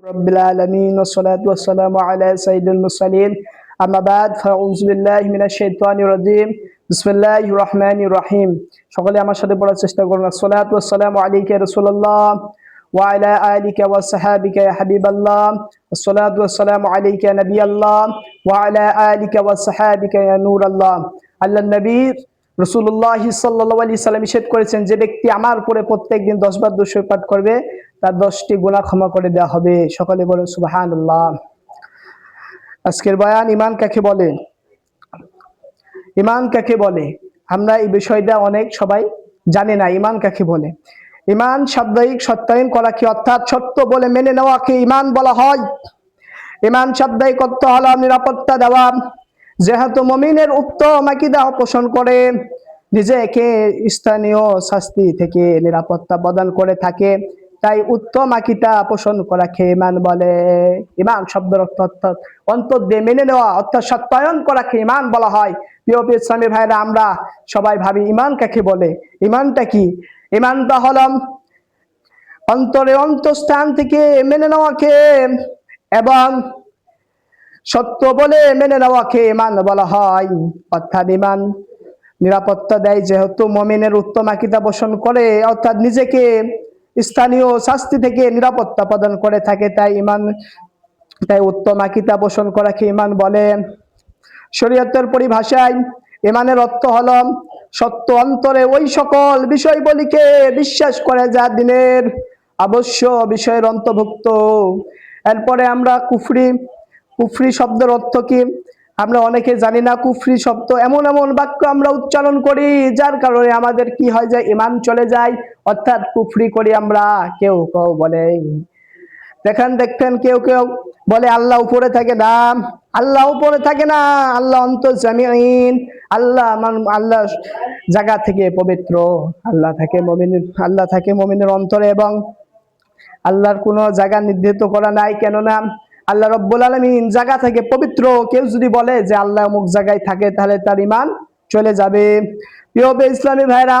رب العالمين والصلاة والسلام على سيد المرسلين أما بعد فأعوذ بالله من الشيطان الرجيم بسم الله الرحمن الرحيم সকলে আমার সাথে পড়ার চেষ্টা করুন الصلاة والسلام عليك يا رسول الله وعلى آلك وصحابك يا حبيب الله الصلاة والسلام عليك يا نبي الله وعلى آلك وصحابك يا نور الله আল্লাহ নবী রাসূলুল্লাহ সাল্লাল্লাহু আলাইহি সাল্লাম ইরশাদ করেছেন, যে ব্যক্তি আমার উপরে প্রত্যেকদিন 10 বার দুরূদ শরীফ পাঠ করবে তার 10টি গুনাহ ক্ষমা করে দেওয়া হবে। সকলে বলেন সুবহানাল্লাহ। আজকের বয়ান ঈমান কাকে বলে। ঈমান কাকে বলে আমরা এই বিষয়টা অনেক সবাই জানে না। ঈমান কাকে বলে? ঈমান শাব্দিক সত্যায়ন করা কি, অর্থাৎ সত্য বলে মেনে নেওয়াকে ঈমান বলা হয়। ঈমান শাব্দিক অর্থ হলো নিরাপত্তা দেওয়া। যেহেতু মুমিনের উত্তম আকীদা পোষণ করে, নিজেকে স্থানীয় শাস্তি থেকে নিরাপত্তা প্রদান করে থাকে, তাই উত্তম আকীদা পোষণ করাকে ঈমান বলে। ঈমান শব্দের অর্থ অর্থাৎ অন্তর দিয়ে মেনে নেওয়া, অর্থাৎ সত্যায়ন করাকে ঈমান বলা হয়। প্রিয় ইসলামী ভাইরা, আমরা সবাই ভাবি ঈমান কাকে বলে। ঈমানটা কি? ঈমানটা হলো অন্তরে অন্তঃস্থান থেকে মেনে নেওয়াকে এবং সত্য বলে মেনে নেওয়াকে ঈমান বলা হয়। অর্থাৎ ঈমান নিরাপত্তা দেয়, যেহেতু মুমিনের উত্তম আকীদা পোষণ করে, অর্থাৎ নিজেকে স্থানীয় শাস্তি থেকে নিরাপত্তা প্রদান করে থাকে, তাই উত্তম আকীদা পোষণ করাকে ঈমান বলে। শরীয়তের পরিভাষায় ঈমানের অর্থ হলো সত্য অন্তরে ওই সকল বিষয়গুলিকে বিশ্বাস করে যা দ্বীনের আবশ্যক বিষয়ের অন্তর্ভুক্ত। এরপরে আমরা কুফরি শব্দের অর্থ কি আমরা অনেকে জানি না। কুফরি শব্দ এমন এমন বাক্য আমরা উচ্চারণ করি যার কারণে আমাদের কি হয় যায়, ঈমান চলে যায়, অর্থাৎ কুফরি করি আমরা। কেউ কেউ বলে, দেখতেন কেউ কেউ বলে আল্লাহ উপরে থাকে না। আল্লাহ উপরে থাকে না, আল্লাহ অন্তর্জামিন। আল্লাহ জায়গা থেকে পবিত্র। আল্লাহ থাকে মুমিনের অন্তরে, এবং আল্লাহর কোনো জায়গা নির্ধারিত করা নাই। কেননা আল্লাহ রব্বুল আলামিন জায়গা থেকে পবিত্র। কেউ যদি বলে যে আল্লাহ অমুক জায়গায় থাকে, তাহলে তার ঈমান চলে যাবে। প্রিয় ইসলামী ভাইরা,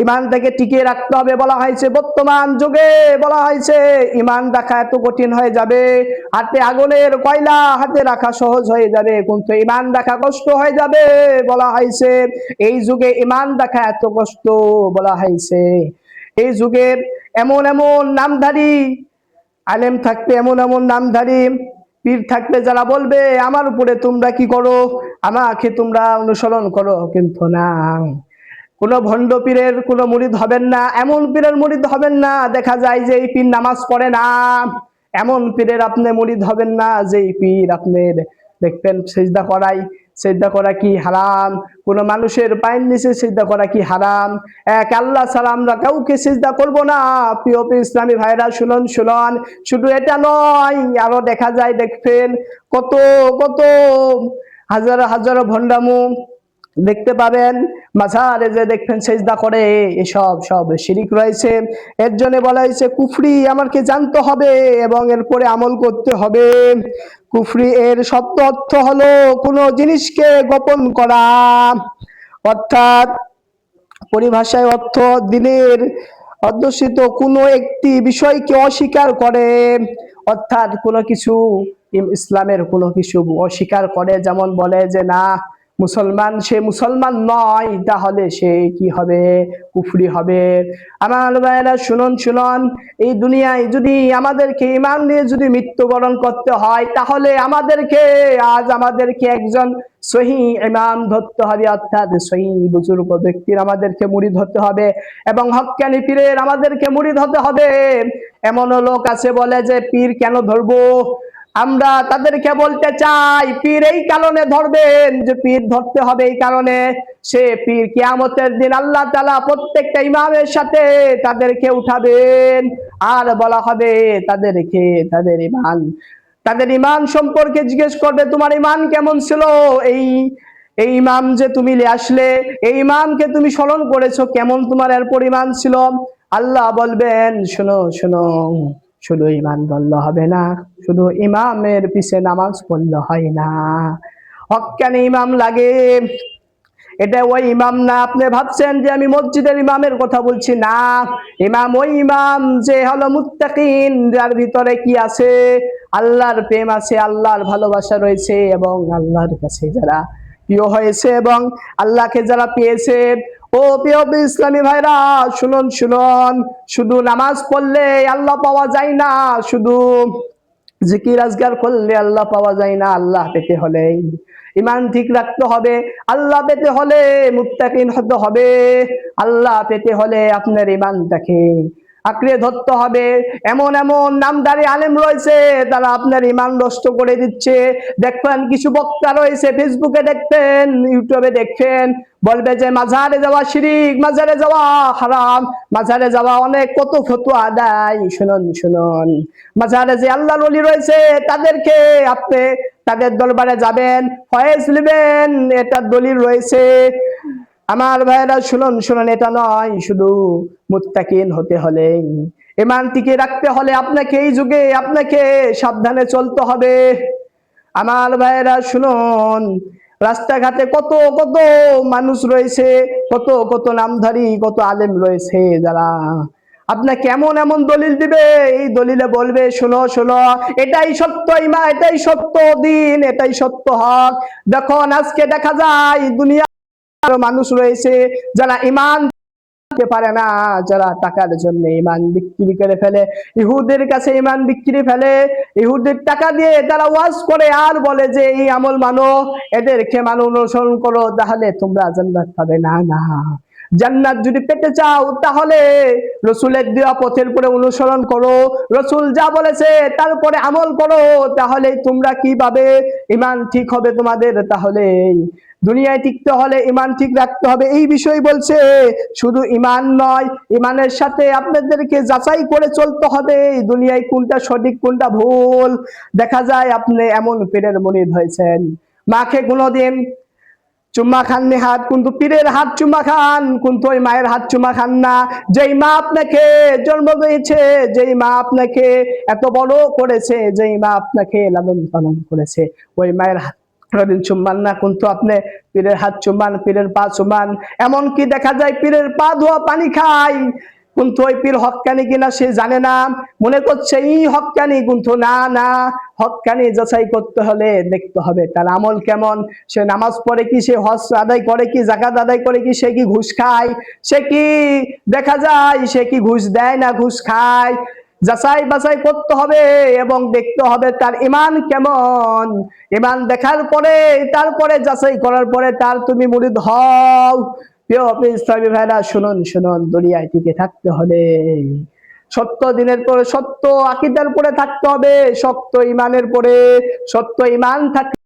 ঈমানটাকে টিকিয়ে রাখতে হবে। বলা হয়েছে বর্তমান যুগে বলা হয়েছে ঈমান রাখা এত কঠিন হয়ে যাবে, হাতে আগুনের কয়লা হাতে রাখা সহজ হয়ে যাবে, কিন্তু ঈমান রাখা কষ্ট হয়ে যাবে। বলা হয়েছে এই যুগে ঈমান রাখা এত কষ্ট। বলা হয়েছে এই যুগে এমন এমন নামধারী আলেম থাকবে, এমন এমন নামধারী পীর থাকবে যারা বলবে আমার উপরে তোমরা কি করো, আমাকে তোমরা অনুসরণ করো। কিন্তু না, কোন ভণ্ড পীরের কোন মুরিদ হবেন না, এমন পীরের মুরিদ হবেন না। দেখা যায় যে এই পীর নামাজ পড়ে না, এমন পীরের আপনি মুরিদ হবেন না যে পীর আপনার দেখবেন সিজদা করা কি হারাম, কোন মানুষের পায়ের নিচে সিজদা করা কি হারাম। এক আল্লাহ ছাড়া আমরা কাউকে সিজদা করব না। প্রিয় ইসলামী ভাইরা শুনুন, শুধু এটা নয়, আরো দেখা যায় দেখবেন কত কত হাজার হাজার ভণ্ডামু দেখতে পাবেন। মাজারে যে দেখবেন সিজদা করে, এসব সব শিরিক রয়েছে। এর জন্য বলা হয়েছে কুফরি আমাকে জানতে হবে এবং এরপরে আমল করতে হবে। কুফরি এর শব্দ অর্থ হলো কোনো জিনিসকে গোপন করা, অর্থাৎ পরিভাষায় অর্থ দ্বীনের অধ্যুষিত কোনো একটি বিষয়কে অস্বীকার করে, অর্থাৎ কোনো কিছু ইসলামের কোনো কিছু অস্বীকার করে। যেমন বলে যে না মুসলমান, সে মুসলমান নয়, তাহলে সে কি হবে, কুফরি হবে। আমার ভাইরা শুনুন, এই দুনিয়ায় যদি আমাদেরকে ঈমান নিয়ে যদি মৃত্যুবরণ করতে হয়, তাহলে আমাদেরকে একজন সহি ইমাম ধরতে হবে, অর্থাৎ সহি বুজুর্গ ব্যক্তির আমাদেরকে মুরিদ হতে হবে এবং হক্কানি পীরের আমাদেরকে মুরিদ হতে হবে। এমন লোক আছে বলে যে পীর কেন ধরবো, আমরা তাদেরকে বলতে চাই পীর এই কারণে ধরবেন, যে পীর ধরতে হবে এই কারণে, সে পীর কিয়ামতের দিন আল্লাহ তাআলা প্রত্যেকটা ইমামের সাথে তাদেরকে উঠাবেন, আর বলা হবে তাদের ঈমান সম্পর্কে জিজ্ঞেস করবে তোমার ঈমান কেমন ছিল, এই ইমাম যে তুমি আসলে, এই ইমামকে তুমি স্মরণ করেছো, কেমন তোমার এরপর ঈমান ছিল। আল্লাহ বলবেন শোনো শুধু ঈমান ধরলে হবে না, শুধু ইমামের পিছে নামাজ পড়লে হয় না, হক্কানি ইমাম লাগে। এটা ওই ইমাম না। আপনি ভাবছেন যে আমি মসজিদের ইমামের কথা বলছি, না। ইমাম ওই ইমাম যে হলো মুত্তাকিন, যার ভিতরে কি আছে? আল্লাহর প্রেম আছে, আল্লাহর ভালোবাসা রয়েছে, এবং আল্লাহর কাছে যারা প্রিয় হয়েছে এবং আল্লাহকে যারা পেয়েছে। ও প্রিয় ইসলামী ভাইরা, শুনুন শুনুন, শুধু নামাজ পড়লে আল্লাহ পাওয়া যায় না, শুধু জিকির আজগার করলে আল্লাহ পাওয়া যায় না। আল্লাহ পেতে হলে ইমান ঠিক রাখতে হবে, আল্লাহ পেতে হলে মুত্তাকিন হতে হবে, আল্লাহ পেতে হলে আপনার ইমানটাকে আঁকড়ে ধরতে হবে। এমন এমন নামদারি আলেম রয়েছে, তারা আপনার ইমান নষ্ট করে দিচ্ছে। দেখবেন কিছু বক্তা রয়েছে, ফেসবুকে দেখবেন, ইউটিউবে দেখবেন, বলবে যে মাজারে যাওয়া শিরিক, মাজারে যাওয়া হারাম, মাজারে যাওয়া অনেক কত ফতোয়া দেয়। শুনুন শুনুন, মাজারে যে আল্লাহর ওলি রয়েছে তাদেরকে আপনি তাদের দরবারে যাবেন, ফয়েজ নেবেন, এটা দলিল রয়েছে। আমার ভাইরা শুনুন শুনুন, এটা নয়। শুধু মুত্তাকিন হতে হলে, ঈমান টিকে রাখতে হলে আপনাকে এই যুগে আপনাকে সাবধানে চলতে হবে। আমার ভাইরা শুনুন, রাস্তাঘাটে কত কত মানুষ রয়েছে, কত কত নামধারী, কত আলেম রয়েছে, যারা আপনাকে এমন এমন দলিল দিবে, এই দলিলে বলবে শোনো শোনো, এটাই সত্য ইমান, এটাই সত্য দিন, এটাই সত্য হক। দেখুন আজকে দেখা যায় দুনিয়া মানুষ রয়েছে যারা ইমান পারে না, যারা টাকার জন্য ইমান বিক্রি করে ফেলে, ইহুদের কাছে ইমান বিক্রি ফেলে, ইহুদের টাকা দিয়ে তারা ওয়াজ করে আর বলে যে এই আমল মানো, এদেরকে মানো, অনুসরণ করো, তাহলে তোমরা জান্নাত পাবে। না না, জান্নাত যদি পেতে চাও তাহলে রসুলের দেওয়া পথের পরে অনুসরণ করো, রসুল যা বলেছে তারপরে আমল করো, তাহলেই তোমরা কি পাবে? ইমান ঠিক হবে তোমাদের। তাহলে দুনিয়ায় টিকতে হলে ইমান ঠিক রাখতে হবে, এই বিষয় বলছে। শুধু ইমান নয়, ইমানের সাথে আপনাদেরকে যাচাই করে চলতে হবে দুনিয়ায় কোনটা সঠিক কোনটা ভুল। দেখা যায় আপনি এমন পীরের মুরিদ হয়েছেন, মাকে কোনোদিন চুম্মা খাননি হাত, কিন্তু পীরের হাত চুম্মা খান, কিন্তু ওই মায়ের হাত চুম্মা খান না। যেই মা আপনাকে জন্ম দিয়েছে, যেই মা আপনাকে এত বড় করেছে, যেই মা আপনাকে লালন পালন করেছে, ওই মায়ের হাত কোনদিন চুম্বান না, কিন্তু আপনি পীরের হাত চুম্বান, পীরের পা চুম্বান। এমনকি দেখা যায় পীরের পা ধোয়া পানি খায়, কিন্তু ওই পীর হক্কানি কিনা সে জানে না, মনে করছে এই হক্কানি, কিন্তু না না, হক্কানি যাচাই করতে হলে দেখতে হবে তার আমল কেমন, সে নামাজ পড়ে কি, সে হজ আদায় করে কি, যাকাত আদায় করে কি, সে কি ঘুষ খায়, সে কি দেখা যায় সে কি ঘুষ দেয় না ঘুষ খায়, যাচাই বাছাই করতে হবে এবং দেখতে হবে তার ঈমান কেমন। ঈমান দেখার পরে, তারপরে যাচাই করার পরে তার তুমি মুরিদ হও। প্রিয় ইসলামী ভাইরা শুনুন শুনুন, দুনিয়ায় টিকে থাকতে হলে সত্য দিনের পরে সত্য আকীদার পরে থাকতে হবে, শক্ত ঈমানের পরে। সত্য ঈমান থাকতে